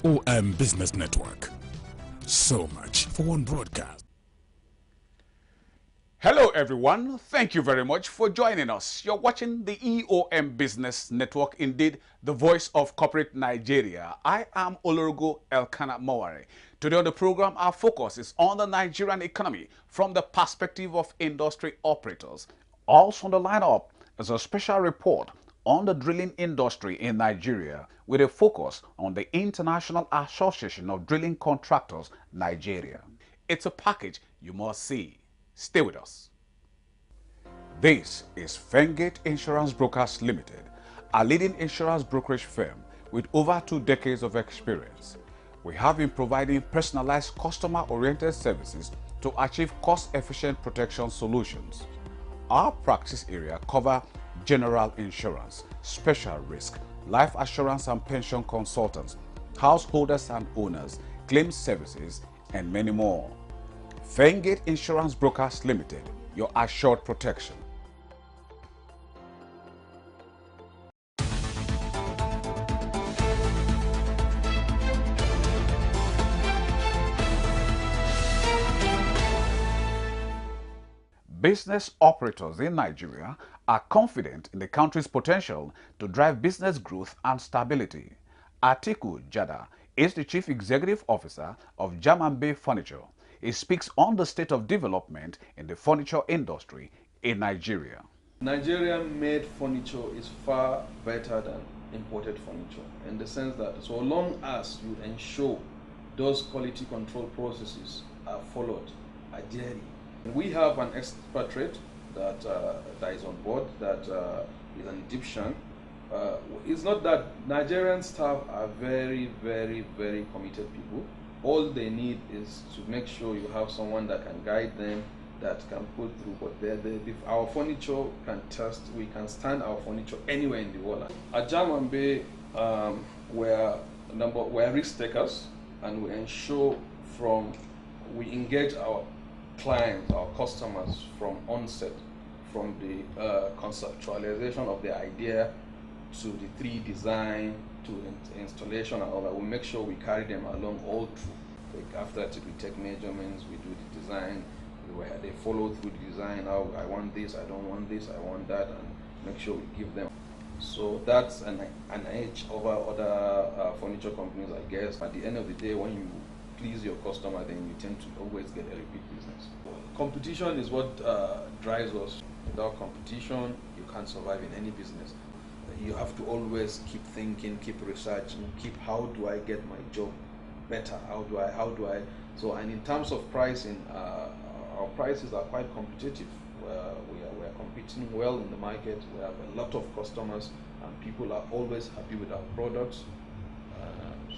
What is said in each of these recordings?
Eom Business Network. So much for one broadcast. Hello everyone, thank you very much for joining us. You're watching the Eom Business Network, indeed the voice of corporate Nigeria. I am Olorogo Elkanah Mawari. Today on the program, our focus is on the Nigerian economy from the perspective of industry operators. Also on the lineup is a special report on the drilling industry in Nigeria with a focus on the International Association of Drilling Contractors, Nigeria. It's a package you must see. Stay with us. This is Fengate Insurance Brokers Limited, a leading insurance brokerage firm with over 2 decades of experience. We have been providing personalized customer-oriented services to achieve cost-efficient protection solutions. Our practice area cover general insurance, special risk, life assurance and pension consultants, householders and owners, claims services, and many more. Fengate Insurance Brokers Limited, your assured protection. Business operators in Nigeria are confident in the country's potential to drive business growth and stability. Atiku Jada is the Chief Executive Officer of German-Bay Furniture. He speaks on the state of development in the furniture industry in Nigeria. Nigerian-made furniture is far better than imported furniture in the sense that so long as you ensure those quality control processes are followed ideally. We have an expatriate that is on board that is an Egyptian. It's not that Nigerian staff are very, very, very committed people. All they need is to make sure you have someone that can guide them, that can put through. But our furniture can test, we can stand our furniture anywhere in the world. At German-Bay, we're risk takers, and we ensure we engage our clients, our customers from onset, from the conceptualization of the idea to the 3D design to installation and all that. We make sure we carry them along all through. Like after that, we take measurements, we do the design, they follow through the design. How I want this, I don't want this, I want that, and make sure we give them. So that's an edge over other furniture companies, I guess. At the end of the day, when you please your customer, then you tend to always get a repeat business. Competition is what drives us. Without competition, you can't survive in any business. You have to always keep thinking, keep researching, keep how do I get my job better? How do I? So, and in terms of pricing, our prices are quite competitive. We are competing well in the market. We have a lot of customers, and people are always happy with our products.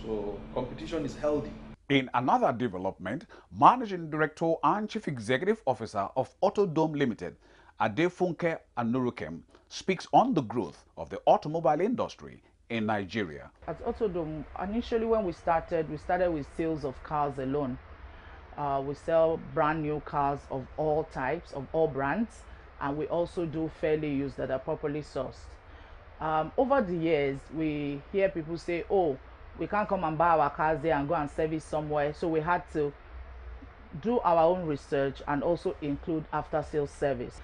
So competition is healthy. In another development, Managing Director and Chief Executive Officer of Autodome Limited, Adefunke Anurukem, speaks on the growth of the automobile industry in Nigeria. At Autodome, initially when we started with sales of cars alone. We sell brand new cars of all types, of all brands, and we also do fairly used that are properly sourced. Over the years, we hear people say, oh, we can't come and buy our cars there and go and service somewhere. So we had to do our own research and also include after-sales service.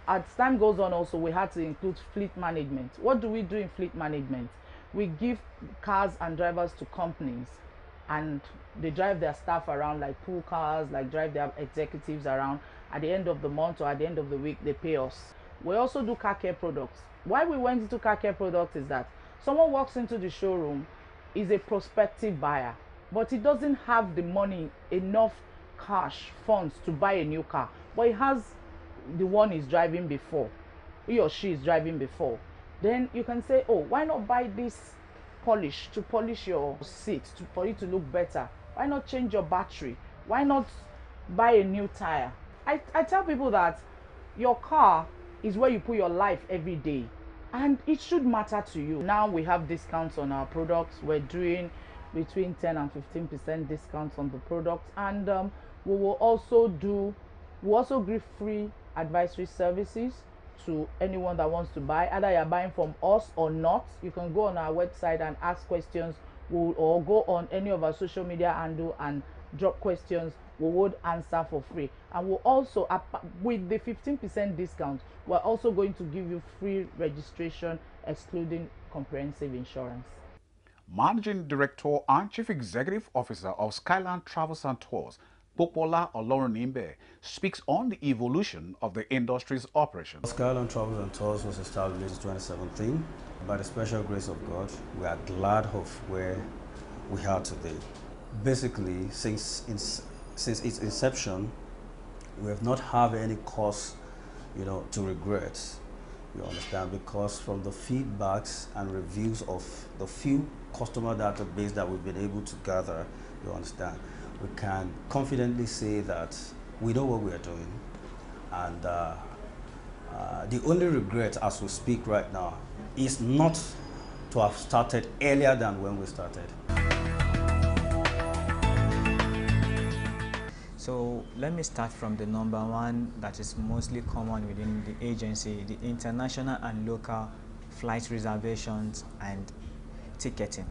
As time goes on also, we had to include fleet management. What do we do in fleet management? We give cars and drivers to companies, and they drive their staff around, like pool cars, like drive their executives around. At the end of the month or at the end of the week, they pay us. We also do car care products. Why we went into car care products is that someone walks into the showroom, is a prospective buyer, but he doesn't have the money, enough cash funds to buy a new car, but he has the one he's driving before, he or she is driving before. Then you can say, oh, why not buy this polish to polish your seat for it to look better? Why not change your battery? Why not buy a new tire? I tell people that your car is where you put your life every day, and it should matter to you. Now we have discounts on our products. We're doing between 10 and 15% discounts on the products, and we will also give free advisory services to anyone that wants to buy. Either you're buying from us or not, you can go on our website and ask questions or go on any of our social media handle and drop questions. We would answer for free, and we'll also, with the 15% discount, we're also going to give you free registration excluding comprehensive insurance. Managing Director and Chief Executive Officer of Skyeland Travels and Tours, Popola Olorunimbe, speaks on the evolution of the industry's operation. Skyeland Travels and Tours was established in 2017. By the special grace of God, we are glad of where we are today. Basically, since its inception, we have not had any cause, to regret. You understand? Because from the feedbacks and reviews of the few customer database that we've been able to gather, you understand, we can confidently say that we know what we are doing. And the only regret as we speak right now is not to have started earlier than when we started. So let me start from the number one that is mostly common within the agency, the international and local flight reservations and ticketing.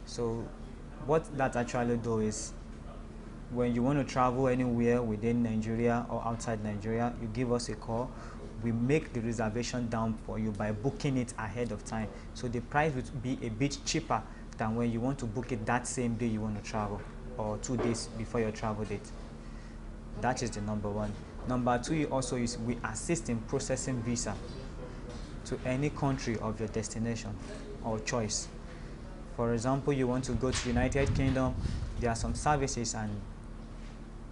So what that actually do is, when you want to travel anywhere within Nigeria or outside Nigeria, you give us a call. We make the reservation down for you by booking it ahead of time. So the price would be a bit cheaper than when you want to book it that same day you want to travel, or 2 days before your travel date. That is the number one. Number two also is we assist in processing visa to any country of your destination or choice. For example, you want to go to United Kingdom, there are some services and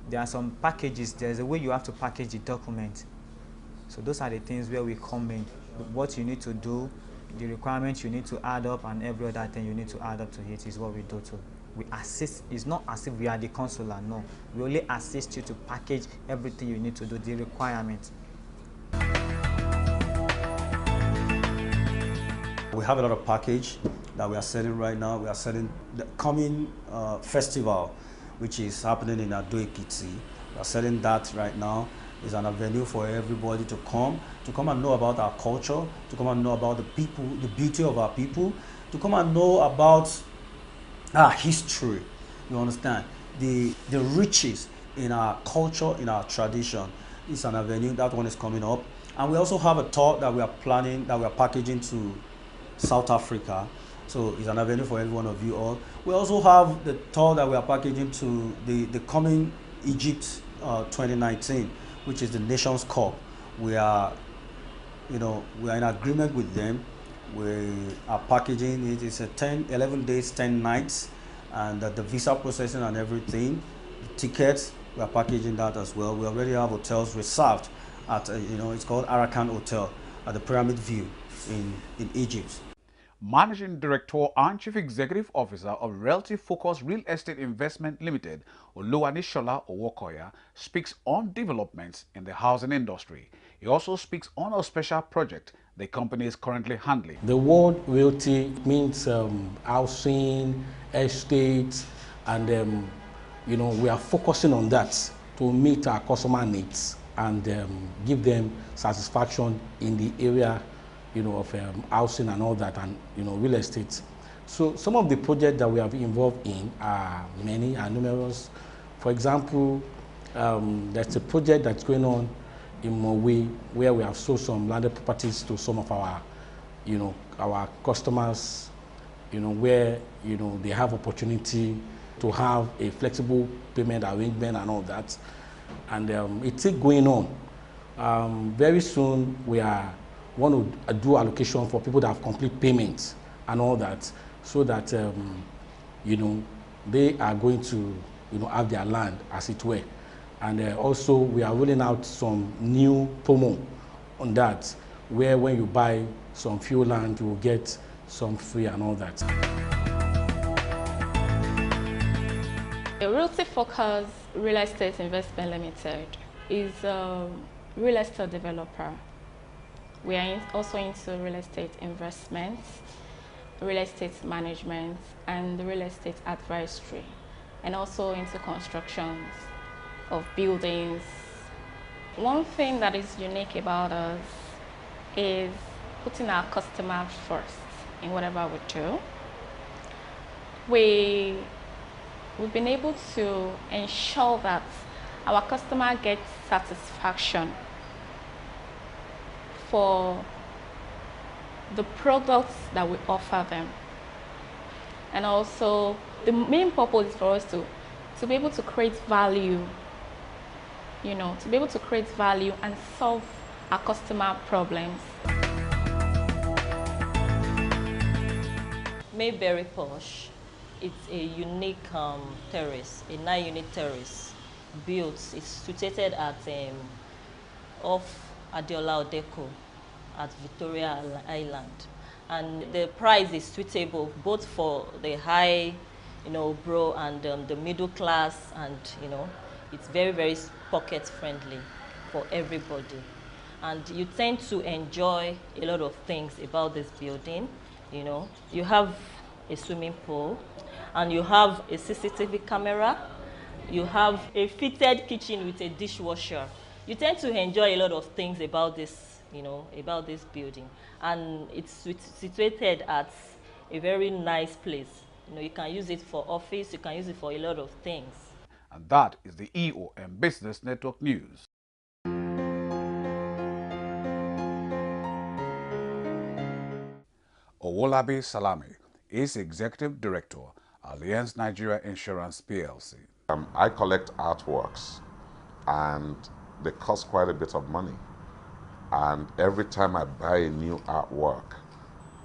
there are some packages. There's a way you have to package the document. So those are the things where we come in. What you need to do, the requirements you need to add up, and every other thing you need to add up to it is what we do too. We assist. It's not as if we are the consular, no. We only assist you to package everything you need to do, the requirements. We have a lot of package that we are selling right now. We are selling the coming festival, which is happening in Ado-Ekiti. We are selling that right now. It's an avenue for everybody to come and know about our culture, to come and know about the people, the beauty of our people, to come and know about our history. You understand? The riches in our culture, in our tradition. It's an avenue. That one is coming up. And we also have a tour that we are planning, that we are packaging to South Africa. So it's an avenue for every one of you all. We also have the tour that we are packaging to the coming Egypt 2019, which is the Nations Cup. We are in agreement with them. We are packaging it. It's a 11 days, 10 nights, and the visa processing and everything, the tickets, we are packaging that as well. We already have hotels reserved at, it's called Arakan Hotel at the Pyramid View in Egypt. Managing Director and Chief Executive Officer of Realty Focus Real Estate Investment Limited, Oluwanishola Owokoya, speaks on developments in the housing industry. He also speaks on a special project the company is currently handling. The word realty means housing, estates, and we are focusing on that to meet our customer needs and give them satisfaction in the area of housing and all that, and real estate. So some of the projects that we have involved in are many and numerous. For example, there's a project that's going on in Mowe where we have sold some landed properties to some of our our customers, where they have opportunity to have a flexible payment arrangement and all that, and it's still going on. Very soon we want to do allocation for people that have complete payments and all that, so that they are going to have their land, as it were. And also we are rolling out some new promo on that, where when you buy some few land you will get some free and all that. The Realty Focus Real Estate Investment Limited is a real estate developer. We are also into real estate investments, real estate management, and real estate advisory, and also into constructions of buildings. One thing that is unique about us is putting our customer first in whatever we do. we've been able to ensure that our customer gets satisfaction for the products that we offer them. And also, the main purpose is for us to be able to create value, you know, to be able to create value and solve our customer problems. Mayberry Posh, it's a unique terrace, a 9-unit terrace built. It's situated at off Adeola Odeco at Victoria Island, and the price is suitable both for the high, you know, bro and the middle class, and you know, it's very, very pocket friendly for everybody. And you tend to enjoy a lot of things about this building. You know, you have a swimming pool, and you have a CCTV camera, you have a fitted kitchen with a dishwasher. You tend to enjoy a lot of things about this, you know, about this building. And it's situated at a very nice place. You know, you can use it for office, you can use it for a lot of things. And that is the EOM Business Network News. Owolabi Salami is Executive Director, Allianz Nigeria Insurance PLC. I collect artworks, and they cost quite a bit of money. And every time I buy a new artwork,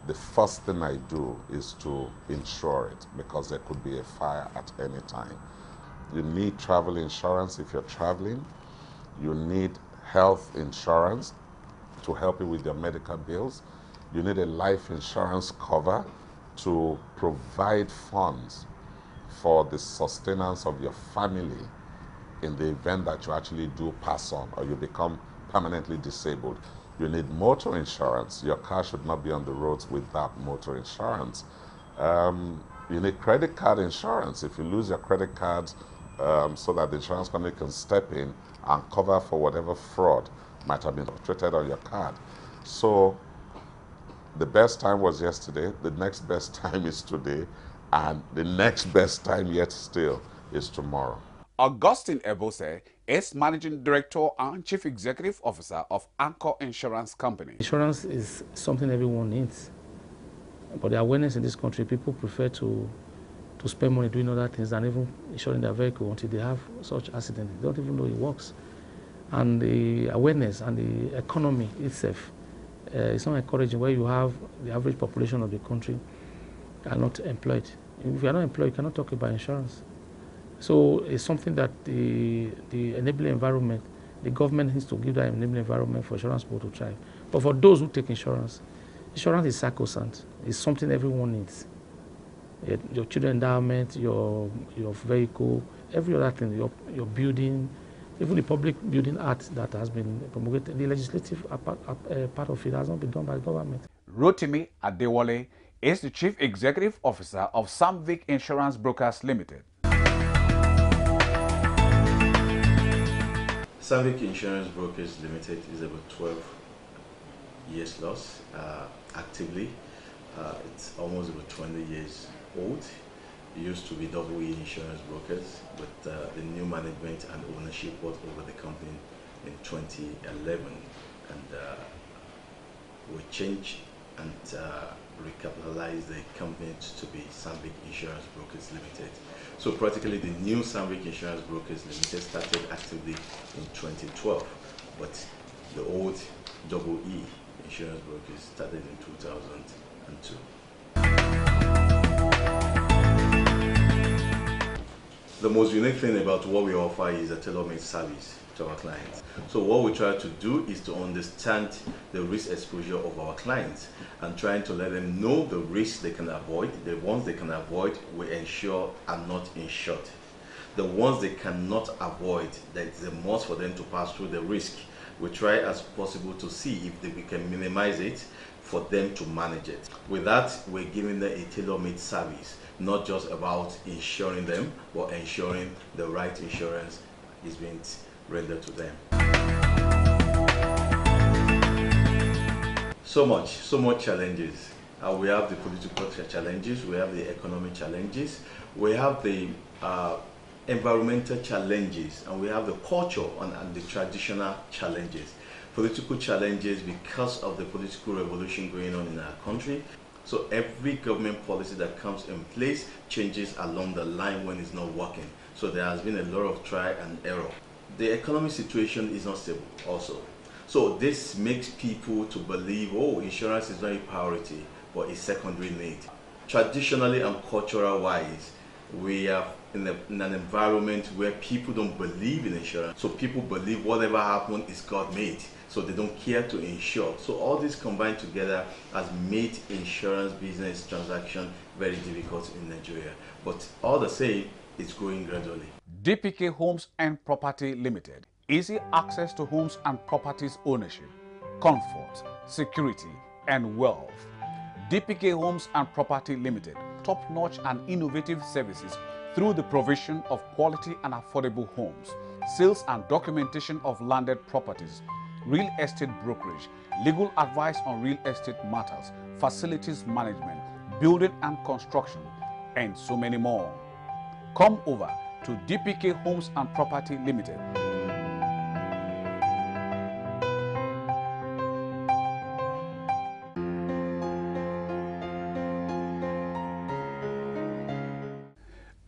the first thing I do is to insure it, because there could be a fire at any time. You need travel insurance if you're traveling. You need health insurance to help you with your medical bills. You need a life insurance cover to provide funds for the sustenance of your family in the event that you actually do pass on or you become permanently disabled. You need motor insurance. Your car should not be on the roads without motor insurance. You need credit card insurance. If you lose your credit cards, so that the insurance company can step in and cover for whatever fraud might have been perpetrated on your card. So the best time was yesterday, the next best time is today, and the next best time yet still is tomorrow. Augustine Ebose is Managing Director and Chief Executive Officer of Anchor Insurance Company. Insurance is something everyone needs, but the awareness in this country, people prefer to spend money doing other things than even insuring their vehicle until they have such accident. They don't even know it works. And the awareness and the economy itself is not encouraging, where you have the average population of the country are not employed. If you are not employed, you cannot talk about insurance. So it's something that the enabling environment, the government needs to give that enabling environment for insurance people to thrive. But for those who take insurance, insurance is sacrosanct. It's something everyone needs. Your children endowment, your vehicle, every other thing, your building, even the public building act that has been promulgated, the legislative part of it has not been done by the government. Rotimi Adewale is the Chief Executive Officer of Sam-Vic Insurance Brokers Limited. Sam-Vic Insurance Brokers Limited is about 12 years lost actively. It's almost about 20 years old. It used to be EE Insurance Brokers, but the new management and ownership bought over the company in 2011, and we changed and recapitalized the company to be Sam-Vic Insurance Brokers Limited. So practically the new Sam-Vic Insurance Brokers Limited started actively in 2012, but the old EE Insurance Brokers started in 2002. The most unique thing about what we offer is a tailor-made service to our clients. So what we try to do is to understand the risk exposure of our clients and trying to let them know the risks they can avoid. The ones they can avoid, we ensure are not insured. The ones they cannot avoid, that it's a must for them to pass through the risk. We try as possible to see if we can minimize it for them to manage it. With that, we're giving them a tailor-made service, not just about insuring them, but ensuring the right insurance is being rendered to them. So much challenges. We have the political challenges, we have the economic challenges, we have the environmental challenges, and we have the culture and the traditional challenges. Political challenges because of the political revolution going on in our country. So every government policy that comes in place changes along the line when it's not working. So there has been a lot of try and error. The economic situation is not stable also. So this makes people to believe, oh, insurance is not a priority, but a secondary need. Traditionally and cultural wise, we are in an environment where people don't believe in insurance. So people believe whatever happens is God made. So they don't care to insure. So all this combined together has made insurance business transaction very difficult in Nigeria. But all the same, it's growing gradually. DPKay Homes and Property Limited. Easy access to homes and properties ownership, comfort, security, and wealth. DPKay Homes and Property Limited. Top-notch and innovative services through the provision of quality and affordable homes, sales and documentation of landed properties, real estate brokerage, legal advice on real estate matters, facilities management, building and construction, and so many more. Come over to DPKay Homes and Property Limited.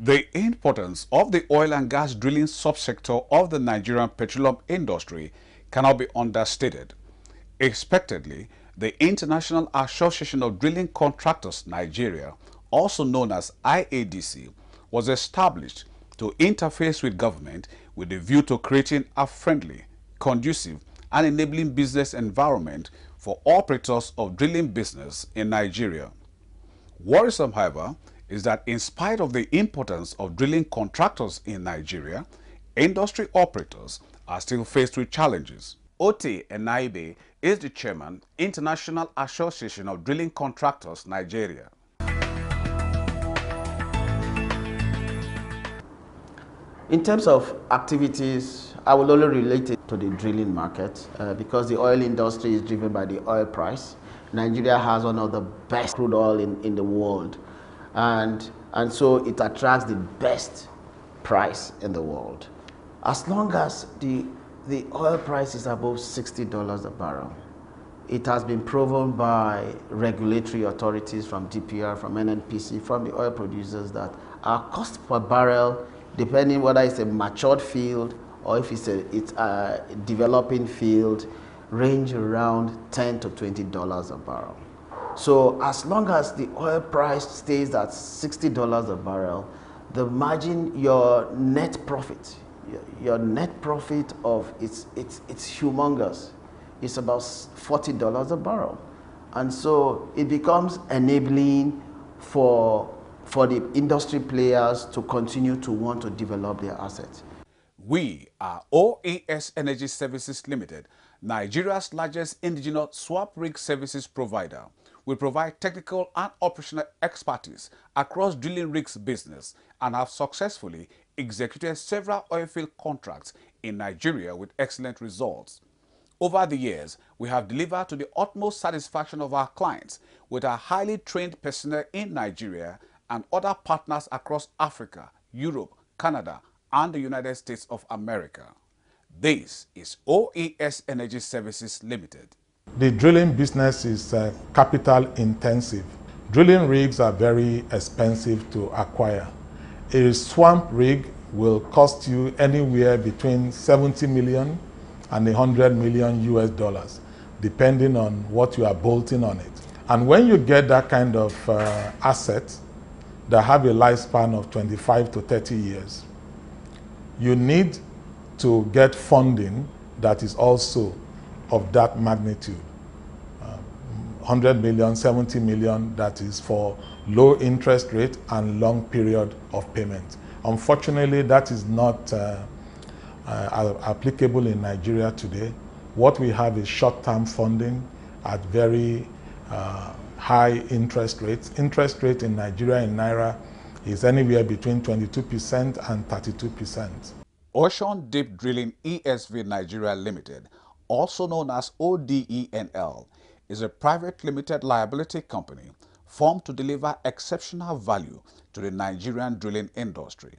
The importance of the oil and gas drilling subsector of the Nigerian petroleum industry cannot be understated. Expectedly, the International Association of Drilling Contractors Nigeria, also known as IADC, was established to interface with government with a view to creating a friendly, conducive, and enabling business environment for operators of drilling business in Nigeria. Worrisome, however, is that in spite of the importance of drilling contractors in Nigeria, industry operators are still faced with challenges. Ote Enaibe is the chairman, International Association of Drilling Contractors Nigeria. In terms of activities, I will only relate it to the drilling market because the oil industry is driven by the oil price. Nigeria has one of the best crude oil in the world. And so it attracts the best price in the world. As long as the oil price is above $60 a barrel, it has been proven by regulatory authorities from DPR, from NNPC, from the oil producers that our cost per barrel, depending whether it's a matured field or if it's a developing field, range around $10 to $20 a barrel. So as long as the oil price stays at $60 a barrel, the margin, your net profit of it's humongous. It's about $40 a barrel. And so it becomes enabling for the industry players to continue to want to develop their assets. We are OAS Energy Services Limited, Nigeria's largest indigenous swap rig services provider. We provide technical and operational expertise across drilling rigs business and have successfully executed several oilfield contracts in Nigeria with excellent results. Over the years, we have delivered to the utmost satisfaction of our clients with our highly trained personnel in Nigeria and other partners across Africa, Europe, Canada, and the United States of America. This is OAS Energy Services Limited. The drilling business is capital intensive. Drilling rigs are very expensive to acquire. A swamp rig will cost you anywhere between 70 million and 100 million US dollars, depending on what you are bolting on it. And when you get that kind of asset that have a lifespan of 25 to 30 years, you need to get funding that is also of that magnitude. 100 million, 70 million, that is for low interest rate and long period of payment. Unfortunately, that is not applicable in Nigeria today. What we have is short-term funding at very high interest rates. Interest rate in Nigeria in Naira is anywhere between 22% and 32%. Ocean Deep Drilling ESV Nigeria Limited, also known as ODENL, is a private limited liability company formed to deliver exceptional value to the Nigerian drilling industry.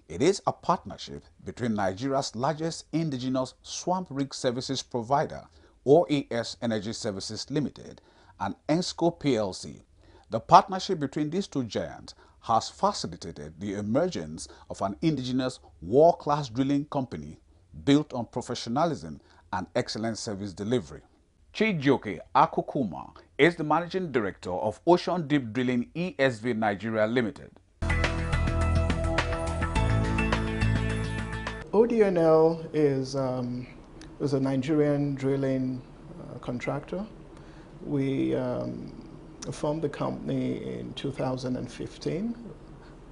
It is a partnership between Nigeria's largest indigenous swamp rig services provider, OAS Energy Services Limited, and ENSCO PLC. The partnership between these two giants has facilitated the emergence of an indigenous world-class drilling company built on professionalism and excellent service delivery. Chijioke Akukuma is the managing director of Ocean Deep Drilling ESV Nigeria Limited. ODENL is a Nigerian drilling contractor. We formed the company in 2015.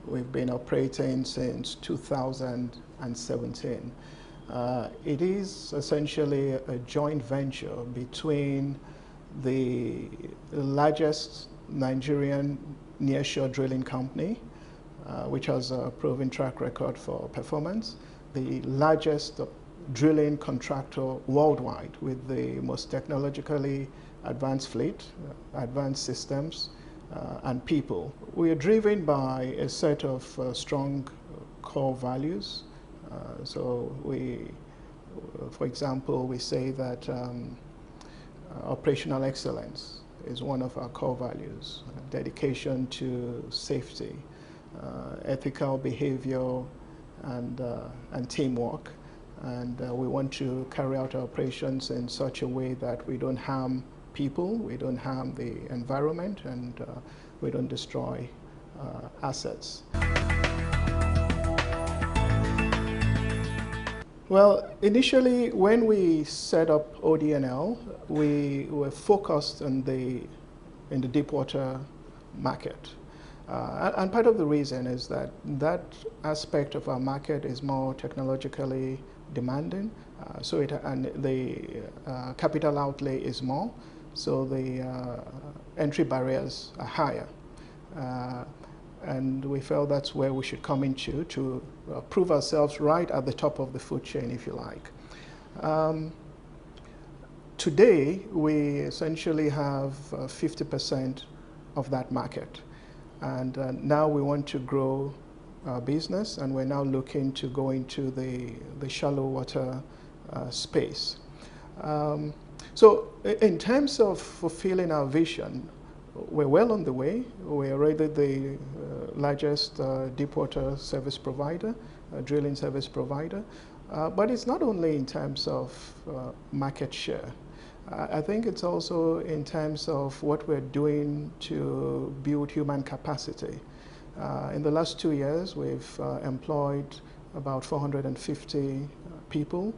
We've been operating since 2017. It is essentially a joint venture between the largest Nigerian nearshore drilling company, which has a proven track record for performance, the largest drilling contractor worldwide with the most technologically advanced fleet, advanced systems, and people. We are driven by a set of strong core values. So we, for example, we say that operational excellence is one of our core values, dedication to safety, ethical behavior, and teamwork. And we want to carry out our operations in such a way that we don't harm people, we don't harm the environment, and we don't destroy assets. Well, initially, when we set up ODENL, we were focused in the deepwater market. And part of the reason is that that aspect of our market is more technologically demanding, and the capital outlay is more, so the entry barriers are higher. And we felt that's where we should come into to prove ourselves right at the top of the food chain, if you like. Today, we essentially have 50% of that market. And now we want to grow our business, and we're now looking to go into the shallow water space. So in terms of fulfilling our vision, we're well on the way. We're already the largest deepwater service provider, drilling service provider. But it's not only in terms of market share. I think it's also in terms of what we're doing to build human capacity. In the last 2 years, we've employed about 450 people.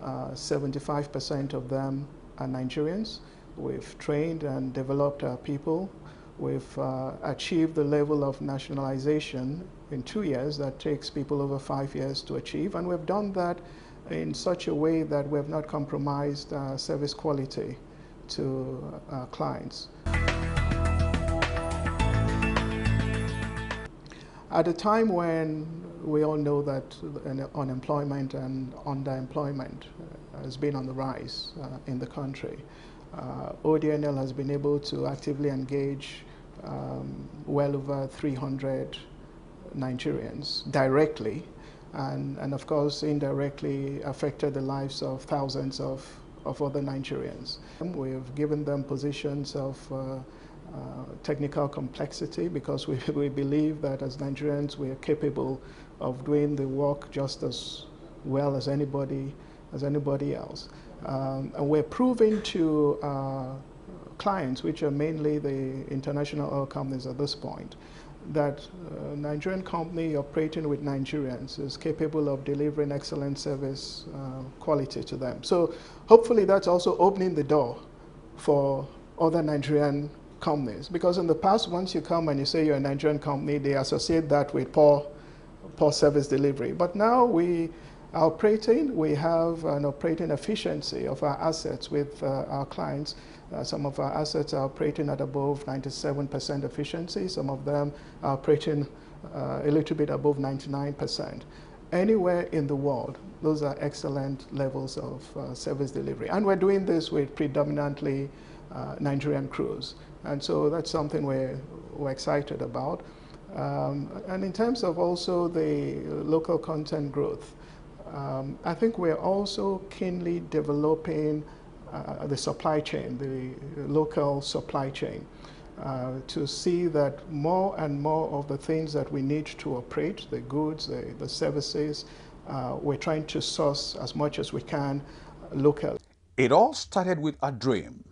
75% of them are Nigerians. We've trained and developed our people. We've achieved the level of nationalization in 2 years that takes people over 5 years to achieve. And we've done that in such a way that we have not compromised service quality to our clients. At a time when we all know that unemployment and underemployment has been on the rise in the country, ODENL has been able to actively engage well over 300 Nigerians directly, and of course indirectly affected the lives of thousands of other Nigerians. We've given them positions of technical complexity because we believe that as Nigerians we are capable of doing the work just as well as anybody else. And we're proving to our clients, which are mainly the international oil companies at this point, that a Nigerian company operating with Nigerians is capable of delivering excellent service quality to them. So hopefully that's also opening the door for other Nigerian companies, because in the past, once you come and you say you're a Nigerian company, they associate that with poor service delivery. But now we have an operating efficiency of our assets with our clients. Some of our assets are operating at above 97% efficiency. Some of them are operating a little bit above 99%. Anywhere in the world, those are excellent levels of service delivery. And we're doing this with predominantly Nigerian crews. And so that's something we're excited about. And in terms of also the local content growth, I think we're also keenly developing the supply chain, the local supply chain, to see that more and more of the things that we need to operate, the goods, the services, we're trying to source as much as we can locally. It all started with a dream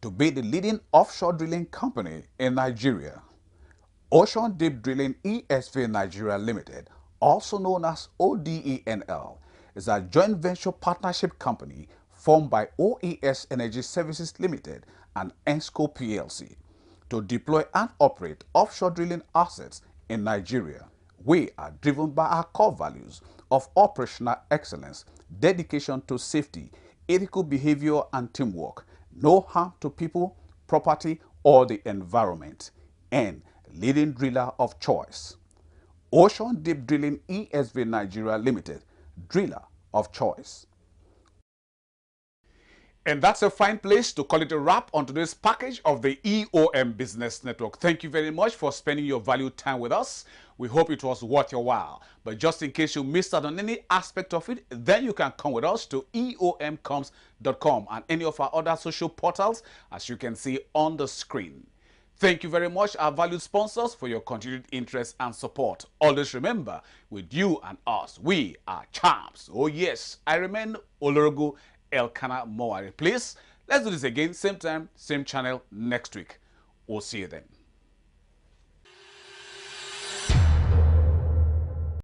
to be the leading offshore drilling company in Nigeria. Ocean Deep Drilling ESV Nigeria Limited, also known as ODENL, is a joint venture partnership company formed by OES Energy Services Limited and ENSCO PLC to deploy and operate offshore drilling assets in Nigeria. We are driven by our core values of operational excellence, dedication to safety, ethical behavior and teamwork, no harm to people, property, or the environment, and leading driller of choice. Ocean Deep Drilling ESV Nigeria Limited, driller of choice. And that's a fine place to call it a wrap on today's package of the EOM Business Network. Thank you very much for spending your valued time with us. We hope it was worth your while. But just in case you missed out on any aspect of it, then you can come with us to eomcoms.com and any of our other social portals, as you can see on the screen. Thank you very much, our valued sponsors, for your continued interest and support. Always remember, with you and us, we are champs. Oh yes, I remain Olorogo Elkanah Mowari. Please, let's do this again, same time, same channel next week. We'll see you then.